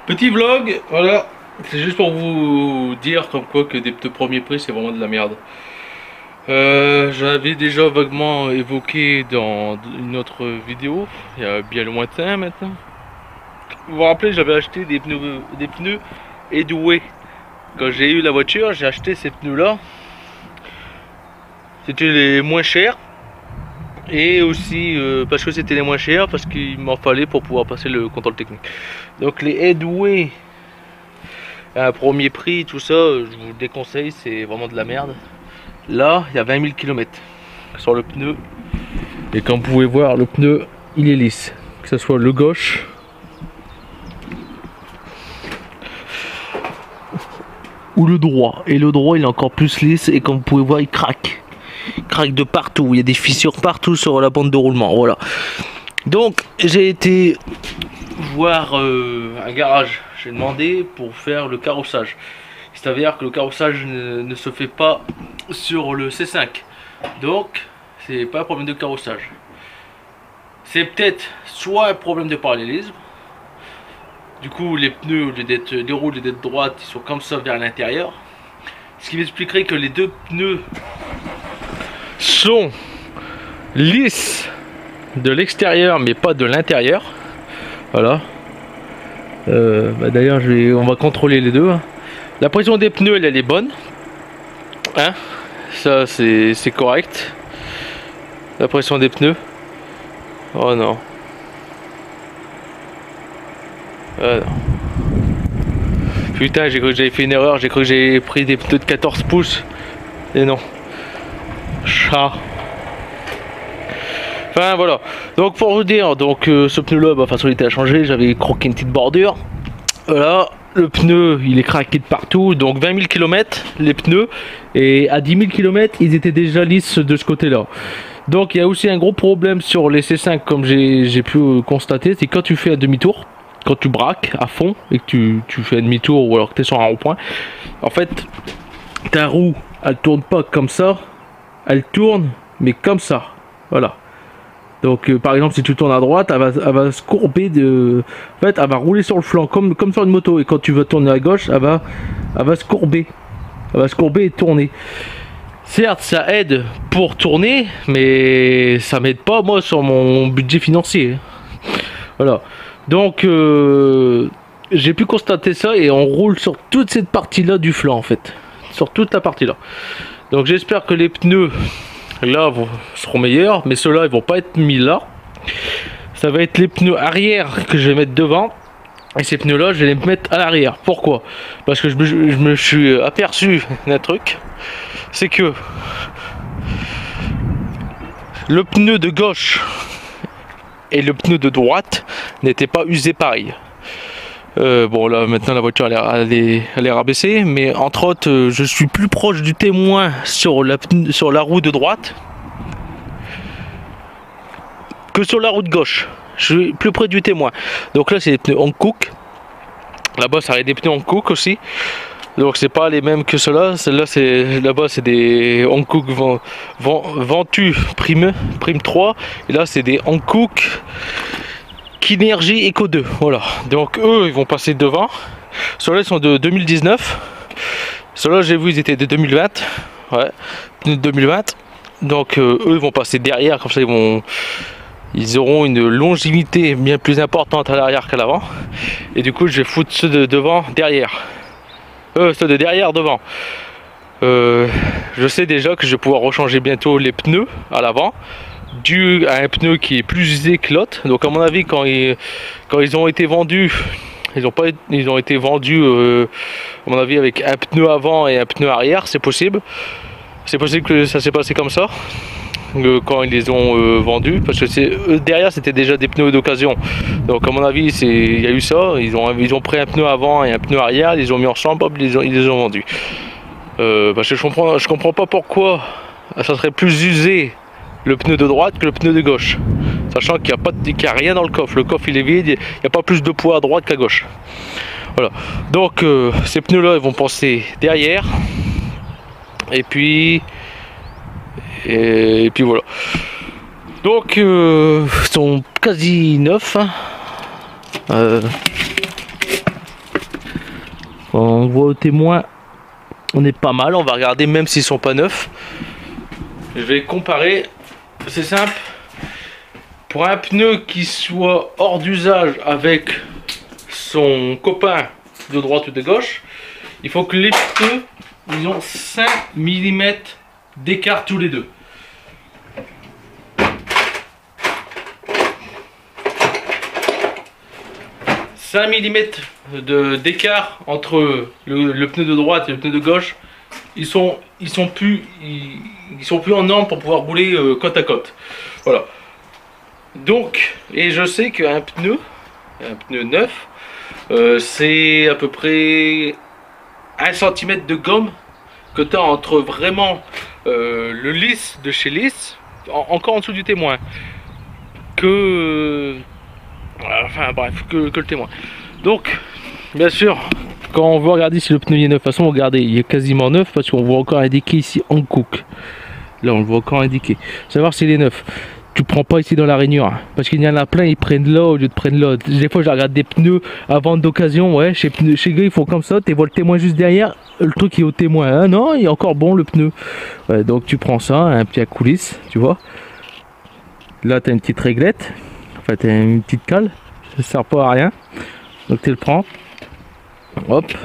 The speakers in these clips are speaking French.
Petit vlog, voilà. C'est juste pour vous dire comme quoi que des pneus premier prix c'est vraiment de la merde. J'avais déjà vaguement évoqué dans une autre vidéo, il y a bien lointain maintenant. Vous vous rappelez, j'avais acheté des pneus Edway. Quand j'ai eu la voiture, j'ai acheté ces pneus là. C'était les moins chers. Et aussi parce que c'était les moins chers, parce qu'il m'en fallait pour pouvoir passer le contrôle technique. Donc les Edway à un premier prix, tout ça, je vous le déconseille, c'est vraiment de la merde. Là, il y a 20 000 km sur le pneu. Et comme vous pouvez voir, le pneu, il est lisse. Que ce soit le gauche ou le droit. Et le droit, il est encore plus lisse. Et comme vous pouvez voir, il craque. Il craque de partout. Il y a des fissures partout sur la bande de roulement. Voilà. Donc, j'ai été voir un garage. J'ai demandé pour faire le carrossage. Il s'avère que le carrossage ne se fait pas sur le C5. Donc, c'est pas un problème de carrossage. C'est peut-être soit un problème de parallélisme. Du coup, les pneus, au lieu d'être des roues, au lieu d'être droites, ils sont comme ça vers l'intérieur. Ce qui m'expliquerait que les deux pneus sont lisses de l'extérieur, mais pas de l'intérieur. Voilà. D'ailleurs, on va contrôler les deux. La pression des pneus, elle est bonne. Hein, ça, c'est correct. La pression des pneus. Oh non. Ah non. Putain, j'ai cru que j'avais fait une erreur. J'ai cru que j'avais pris des pneus de 14 pouces. Et non. Chat. Enfin voilà. Donc pour vous dire, donc ce pneu là, de toute façon il était à changer. J'avais croqué une petite bordure. Voilà. Le pneu il est craqué de partout. Donc 20 000 km les pneus. Et à 10 000 km ils étaient déjà lisses de ce côté là. Donc il y a aussi un gros problème sur les C5 comme j'ai pu constater. C'est quand tu fais un demi-tour. Quand tu braques à fond et que tu fais un demi-tour ou alors que tu es sur un rond-point. En fait ta roue elle tourne pas comme ça. Elle tourne mais comme ça. Voilà. Donc par exemple si tu tournes à droite, elle va se courber en fait elle va rouler sur le flanc comme sur une moto. Et quand tu vas tourner à gauche, elle va se courber. Elle va se courber et tourner. Certes ça aide pour tourner, mais ça m'aide pas moi sur mon budget financier. Voilà. Donc j'ai pu constater ça et on roule sur toute cette partie là du flanc en fait. Sur toute la partie là. Donc j'espère que les pneus là seront meilleurs, mais ceux-là ils vont pas être mis là. Ça va être les pneus arrière que je vais mettre devant. Et ces pneus là je vais les mettre à l'arrière. Pourquoi? Parce que je me suis aperçu d'un truc. C'est que le pneu de gauche et le pneu de droite n'étaient pas usés pareil. Bon là maintenant la voiture elle est rabaissée, mais entre autres je suis plus proche du témoin sur la roue de droite que sur la roue de gauche. Je suis plus près du témoin. Donc là c'est des pneus Hankook. Là-bas ça a des pneus Hankook aussi. Donc c'est pas les mêmes que ceux-là. Là-bas c'est des Hankook Ventus Prime 3. Et là c'est des Hankook Kinergy Eco 2. Voilà. Donc eux ils vont passer devant. Ceux-là ils sont de 2019. Ceux-là j'ai vu ils étaient de 2020. Ouais. De 2020. Donc eux ils vont passer derrière. Comme ça ils auront une longévité bien plus importante à l'arrière qu'à l'avant. Et du coup je vais foutre ceux de devant derrière. Ceux de derrière devant. Je sais déjà que je vais pouvoir rechanger bientôt les pneus à l'avant, dû à un pneu qui est plus usé que l'autre. Donc à mon avis quand ils ont été vendus, ils ont été vendus à mon avis avec un pneu avant et un pneu arrière. C'est possible que ça s'est passé comme ça quand ils les ont vendus, parce que derrière c'était déjà des pneus d'occasion. Donc à mon avis il y a eu ça, ils ont pris un pneu avant et un pneu arrière, ils les ont mis ensemble, hop, ils les ont vendus. Parce que je comprends pas pourquoi ça serait plus usé le pneu de droite que le pneu de gauche, sachant qu'il n'y a rien dans le coffre. Le coffre il est vide, il n'y a pas plus de poids à droite qu'à gauche. Voilà. Donc ces pneus là ils vont passer derrière et puis voilà. Donc ils sont quasi neufs. On voit au témoin, on est pas mal. On va regarder même s'ils sont pas neufs. Je vais comparer. C'est simple. Pour un pneu qui soit hors d'usage avec son copain de droite ou de gauche, il faut que les pneus ils ont 5 mm d'écart tous les deux. D'écart entre le pneu de droite et le pneu de gauche, ils sont plus en norme pour pouvoir rouler côte à côte. Voilà. Donc, et je sais qu'un pneu neuf, c'est à peu près 1 cm de gomme que tu as entre vraiment le lisse de chez Lisse, encore en dessous du témoin, enfin bref, que le témoin. Donc, bien sûr, quand on veut regarder si le pneu est neuf, de toute façon, regardez, il est quasiment neuf parce qu'on voit encore indiqué ici Hankook. Là, on le voit encore indiqué. Savoir s'il est neuf. Tu prends pas ici dans la rainure parce qu'il y en a plein, ils prennent là au lieu de prendre là. Des fois, je regarde des pneus à vente d'occasion. Ouais, chez gars, ils font comme ça. Tu vois le témoin juste derrière. Le truc est au témoin. Ah non, il est encore bon le pneu. Ouais, donc, tu prends ça, un petit à coulisse, tu vois. Là, tu as une petite réglette. Enfin, tu as une petite cale. Ça sert pas à rien. Donc tu le prends, hop, tu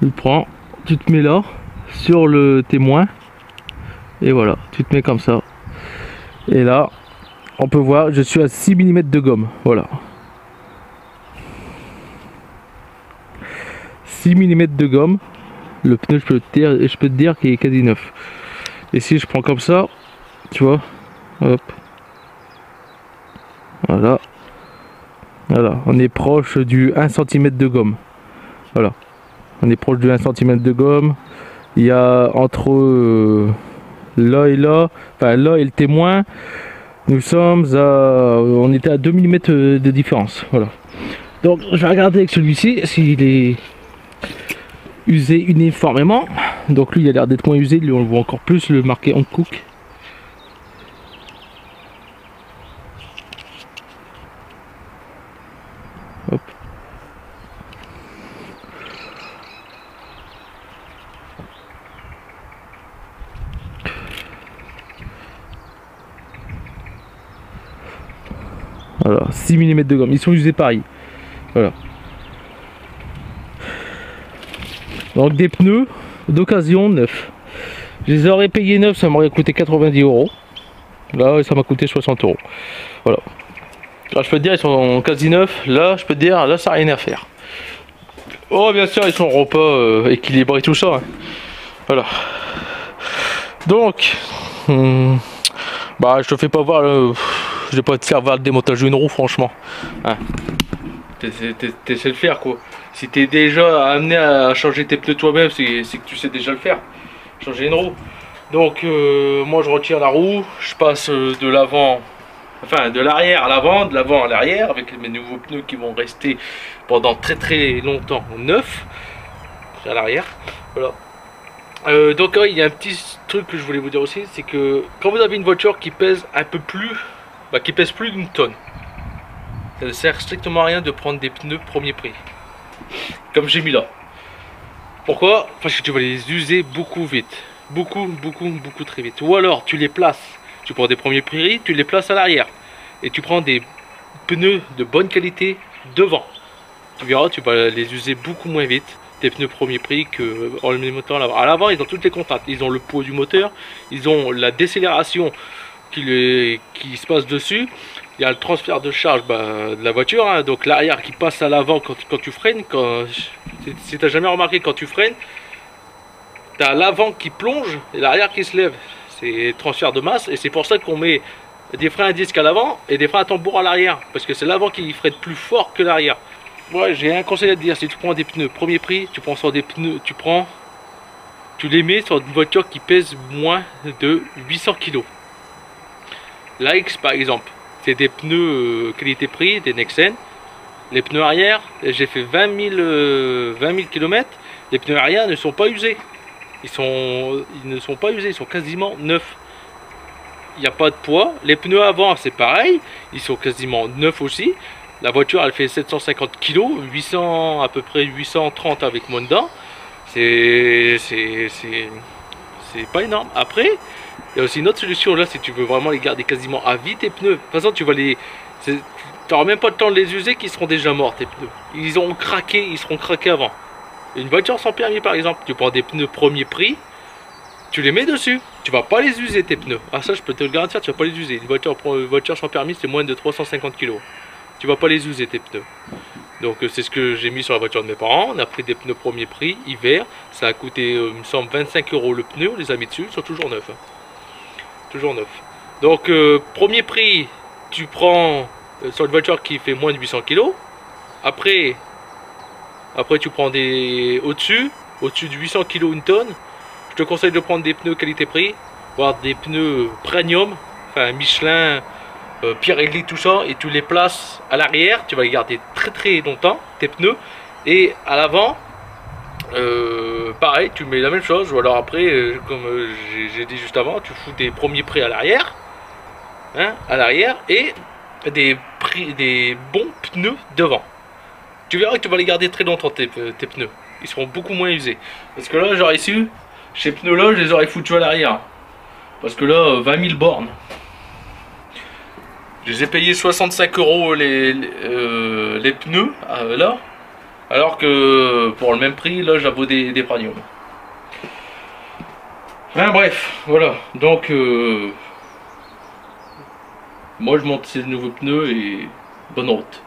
le prends, tu te mets là, sur le témoin, et voilà, tu te mets comme ça. Et là, on peut voir, je suis à 6 mm de gomme, voilà. 6 mm de gomme, le pneu je peux te dire qu'il est quasi neuf. Et si je prends comme ça, tu vois, hop, voilà. Voilà, on est proche du 1 cm de gomme. Voilà, on est proche du 1 cm de gomme. Il y a entre là et là, enfin là et le témoin, nous sommes à, on était à 2 mm de différence. Voilà. Donc je vais regarder avec celui-ci s'il est usé uniformément. Donc lui il a l'air d'être moins usé, lui on le voit encore plus, le marqué Hankook. Hop. Voilà, 6 mm de gomme, ils sont usés pareil. Voilà. Donc des pneus d'occasion neufs. Je les aurais payés neufs, ça m'aurait coûté 90 €. Là, ça m'a coûté 60 €. Voilà. Là, je peux te dire, ils sont quasi neufs. Là, je peux te dire, là, ça n'a rien à faire. Oh, bien sûr, ils sont repas équilibrés, tout ça. Hein. Voilà. Donc, bah, je te fais pas voir. Je vais pas te faire voir le démontage d'une roue, franchement. Hein. T'essaies de le faire, quoi. Si t'es déjà amené à changer tes pneus toi-même, c'est que tu sais déjà le faire. Changer une roue. Donc, moi, je retire la roue. Je passe de l'avant. Enfin, de l'arrière à l'avant, de l'avant à l'arrière, avec mes nouveaux pneus qui vont rester pendant très longtemps neufs à l'arrière. Voilà. Donc il y a un petit truc que je voulais vous dire aussi, c'est que quand vous avez une voiture qui pèse un peu plus, qui pèse plus d'une tonne, ça ne sert strictement à rien de prendre des pneus premier prix, comme j'ai mis là. Pourquoi? Parce que tu vas les user beaucoup vite, beaucoup très vite. Ou alors tu les places. Tu prends des premiers prix, tu les places à l'arrière. Et tu prends des pneus de bonne qualité devant. Tu verras, tu vas les user beaucoup moins vite. Des pneus premier prix qu'en les mettant à l'avant. À l'avant, ils ont toutes les contraintes. Ils ont le poids du moteur. Ils ont la décélération qui se passe dessus. Il y a le transfert de charge de la voiture. Hein, donc l'arrière qui passe à l'avant quand tu freines. Si tu n'as jamais remarqué, quand tu freines, tu as l'avant qui plonge et l'arrière qui se lève. C'est transfert de masse et c'est pour ça qu'on met des freins à disque à l'avant et des freins à tambour à l'arrière, parce que c'est l'avant qui freine plus fort que l'arrière. Ouais, j'ai un conseil à te dire, si tu prends des pneus premier prix, tu prends sur des pneus, tu les mets sur une voiture qui pèse moins de 800 kg. La X par exemple, c'est des pneus qualité prix, des Nexen. Les pneus arrière, j'ai fait 20 000 km, les pneus arrière ne sont pas usés. Ils ne sont pas usés, ils sont quasiment neufs. Il n'y a pas de poids. Les pneus avant, c'est pareil, ils sont quasiment neufs aussi. La voiture elle fait 750 kg, 800 à peu près 830 avec moi dedans. C'est pas énorme. Après, il y a aussi une autre solution là si tu veux vraiment les garder quasiment à vie tes pneus. De toute façon tu vas les... Tu n'auras même pas le temps de les user qu'ils seront déjà morts tes pneus. Ils seront craqués avant. Une voiture sans permis par exemple, tu prends des pneus premier prix, tu les mets dessus, tu vas pas les user tes pneus. Ah ça je peux te le garantir, tu vas pas les user. Une voiture sans permis c'est moins de 350 kg. Tu vas pas les user tes pneus. Donc c'est ce que j'ai mis sur la voiture de mes parents. On a pris des pneus premier prix, hiver. Ça a coûté, il me semble, 25 € le pneu. On les a mis dessus, ils sont toujours neufs. Hein. Toujours neufs. Donc premier prix, tu prends sur une voiture qui fait moins de 800 kg. Après tu prends des au-dessus de 800 kg une tonne. Je te conseille de prendre des pneus qualité-prix, voire des pneus premium, enfin Michelin, Pirelli, tout ça, et tu les places à l'arrière. Tu vas les garder très longtemps, tes pneus, et à l'avant, pareil, tu mets la même chose. Ou alors après, comme j'ai dit juste avant, tu fous des premiers prix à l'arrière, hein, et des bons pneus devant. Tu verras que tu vas les garder très longtemps tes pneus. Ils seront beaucoup moins usés. Parce que là, j'aurais su, ces pneus là, je les aurais foutus à l'arrière. Parce que là, 20 000 bornes. Je les ai payés 65 € les pneus là. Alors que pour le même prix, là, j'avoue des premiums. Enfin bref, voilà. Donc, moi je monte ces nouveaux pneus et bonne route.